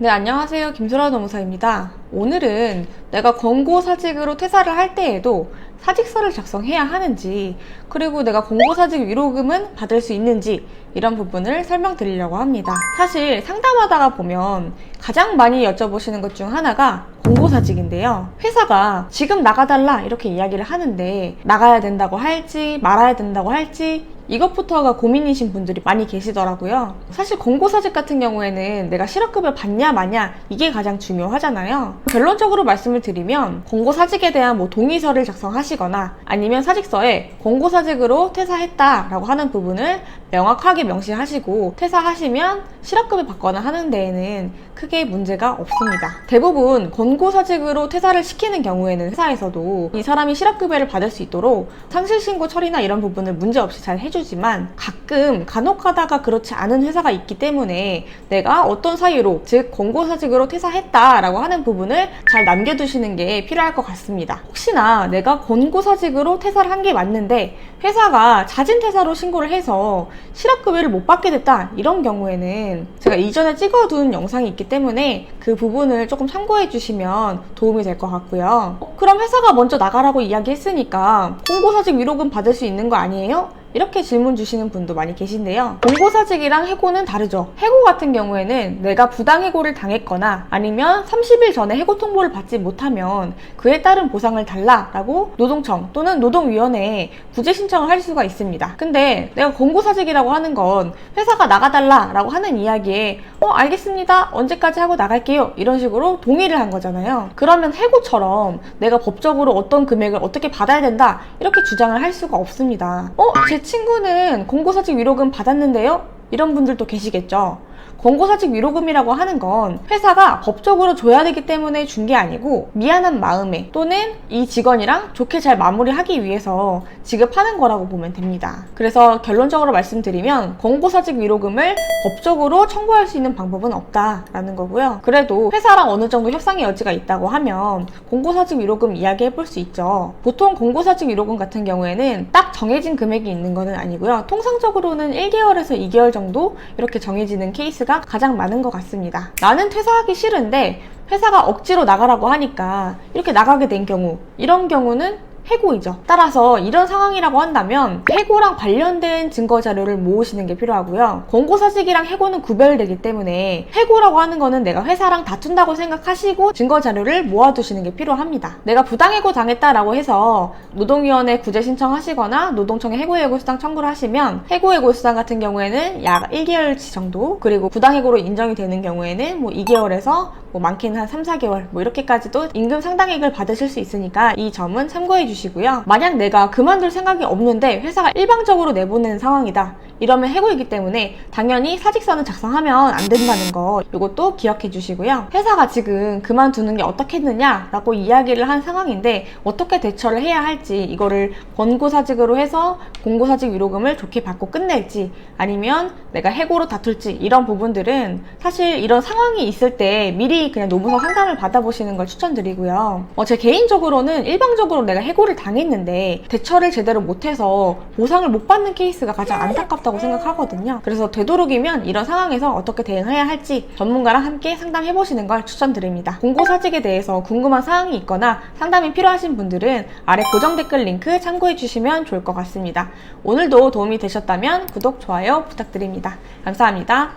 네, 안녕하세요. 김소라 노무사입니다. 오늘은 내가 권고사직으로 퇴사를 할 때에도 사직서를 작성해야 하는지, 그리고 내가 권고사직 위로금은 받을 수 있는지, 이런 부분을 설명드리려고 합니다. 사실 상담하다가 보면 가장 많이 여쭤보시는 것 중 하나가 권고사직인데요. 회사가 지금 나가달라 이렇게 이야기를 하는데 나가야 된다고 할지 말아야 된다고 할지 이것부터가 고민이신 분들이 많이 계시더라고요. 사실 권고사직 같은 경우에는 내가 실업급여 받냐 마냐 이게 가장 중요하잖아요. 결론적으로 말씀을 드리면 권고사직에 대한 동의서를 작성하시거나 아니면 사직서에 권고사직으로 퇴사했다라고 하는 부분을 명확하게 명시하시고 퇴사하시면 실업급여 받거나 하는 데에는 크게 문제가 없습니다. 대부분 권고사직으로 퇴사를 시키는 경우에는 회사에서도 이 사람이 실업급여를 받을 수 있도록 상실신고 처리나 이런 부분을 문제없이 잘 해주지만 가끔 간혹가다가 그렇지 않은 회사가 있기 때문에 내가 어떤 사유로 즉 권고사직으로 퇴사했다라고 하는 부분을 잘 남겨두시는 게 필요할 것 같습니다. 혹시나 내가 권고사직으로 퇴사를 한 게 맞는데 회사가 자진퇴사로 신고를 해서 실업급여를 못 받게 됐다 이런 경우에는 제가 이전에 찍어둔 영상이 있기 때문에 그 부분을 조금 참고해 주시면 도움이 될 것 같고요. 그럼 회사가 먼저 나가라고 이야기했으니까 권고사직 위로금 받을 수 있는 거 아니에요? 이렇게 질문 주시는 분도 많이 계신데요. 권고사직이랑 해고는 다르죠. 해고 같은 경우에는 내가 부당해고를 당했거나 아니면 30일 전에 해고 통보를 받지 못하면 그에 따른 보상을 달라라고 노동청 또는 노동위원회에 구제 신청을 할 수가 있습니다. 근데 내가 권고사직이라고 하는 건 회사가 나가달라라고 하는 이야기에 알겠습니다. 언제까지 하고 나갈게요. 이런 식으로 동의를 한 거잖아요. 그러면 해고처럼 내가 법적으로 어떤 금액을 어떻게 받아야 된다 이렇게 주장을 할 수가 없습니다. 제 친구는 권고사직 위로금 받았는데요? 이런 분들도 계시겠죠. 권고사직 위로금이라고 하는 건 회사가 법적으로 줘야 되기 때문에 준 게 아니고 미안한 마음에 또는 이 직원이랑 좋게 잘 마무리하기 위해서 지급하는 거라고 보면 됩니다. 그래서 결론적으로 말씀드리면 권고사직 위로금을 법적으로 청구할 수 있는 방법은 없다라는 거고요. 그래도 회사랑 어느 정도 협상의 여지가 있다고 하면 권고사직 위로금 이야기해 볼 수 있죠. 보통 권고사직 위로금 같은 경우에는 딱 정해진 금액이 있는 거는 아니고요. 통상적으로는 1개월에서 2개월 정도 이렇게 정해지는 케이스가 가장 많은 것 같습니다. 나는 퇴사하기 싫은데 회사가 억지로 나가라고 하니까 이렇게 나가게 된 경우, 이런 경우는 해고이죠. 따라서 이런 상황이라고 한다면 해고랑 관련된 증거 자료를 모으시는 게 필요하고요. 권고사직이랑 해고는 구별되기 때문에 해고라고 하는 거는 내가 회사랑 다툰다고 생각하시고 증거 자료를 모아두시는 게 필요합니다. 내가 부당해고 당했다라고 해서 노동위원회 구제 신청하시거나 노동청에 해고예고수당 청구를 하시면 해고예고수당 같은 경우에는 약 1개월치 정도, 그리고 부당해고로 인정이 되는 경우에는 2개월에서 많게는 한 3, 4개월 이렇게까지도 임금 상당액을 받으실 수 있으니까 이 점은 참고해 주시고요. 만약 내가 그만둘 생각이 없는데 회사가 일방적으로 내보내는 상황이다. 이러면 해고이기 때문에 당연히 사직서는 작성하면 안 된다는 거 이것도 기억해 주시고요. 회사가 지금 그만두는 게 어떻겠느냐라고 이야기를 한 상황인데 어떻게 대처를 해야 할지, 이거를 권고사직으로 해서 권고사직 위로금을 좋게 받고 끝낼지 아니면 내가 해고로 다툴지, 이런 부분들은 사실 이런 상황이 있을 때 미리 그냥 노무사 상담을 받아보시는 걸 추천드리고요. 제 개인적으로는 일방적으로 내가 해고를 당했는데 대처를 제대로 못해서 보상을 못 받는 케이스가 가장 안타깝다고 생각하거든요. 그래서 되도록이면 이런 상황에서 어떻게 대응해야 할지 전문가랑 함께 상담해보시는 걸 추천드립니다. 권고사직에 대해서 궁금한 사항이 있거나 상담이 필요하신 분들은 아래 고정 댓글 링크 참고해주시면 좋을 것 같습니다. 오늘도 도움이 되셨다면 구독, 좋아요 부탁드립니다. 감사합니다.